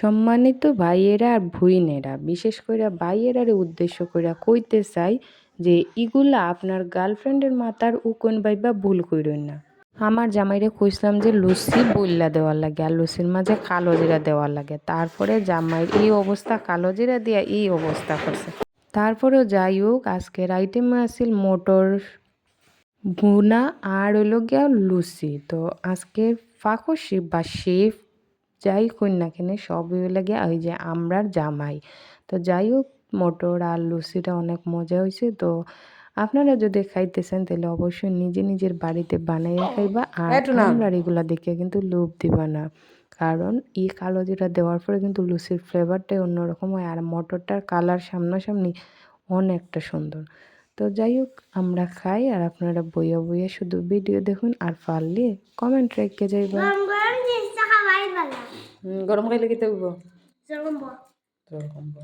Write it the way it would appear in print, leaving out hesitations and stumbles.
সম্মানিত ভাইয়েরা আর ভুইনেরা, বিশেষ কইরা ভাইয়েরারে উদ্দেশ্য কইরা কইতে চাই যে ইগুলা আপনার গার্লফ্রেন্ডের মাথার উকুন ভাইবা ভুল কইরইন না। আমার জামাইরে কইছিলাম যে লুচি বইল্লা দেওয়ার লাগে আর লুচির মাঝে কালো জিরা দেওয়ার লাগে, তারপরে জামাইয়ের এই অবস্থা, কালো জিরা দিয়া এই অবস্থা করছে। তারপরেও যাই হোক, আজকের আইটেমে আছিল মটর ভুনা আর হইল গিয়া লুচি। তো আজকের ফাঁকশি বা শেফ যাই কই না কেন সবই হইলে গিয়া ওই যে আমরার জামাই। তো যাই হোক, মটর আর লুচিটা অনেক মজা হয়েছে। তো আপনারা যদি খাইতেছেন তাহলে অবশ্যই নিজে নিজের বাড়িতে বানাইয়া খাইবা, আর আমরার এগুলা দেখে কিন্তু লোভ দিবা না, কারণ এই কালো জিরা দেওয়ার পরে কিন্তু লুচির ফ্লেভারটাই অন্যরকম হয় আর মটরটার কালার সামনাসামনি অনেকটা সুন্দর। তো যাই হোক, আমরা খাই আর আপনারা বইয়া বইয়া শুধু ভিডিও দেখুন আর পারলে কমেন্ট রেখে যাইবা। গরম খাইলে কি হইব? জল কমবো।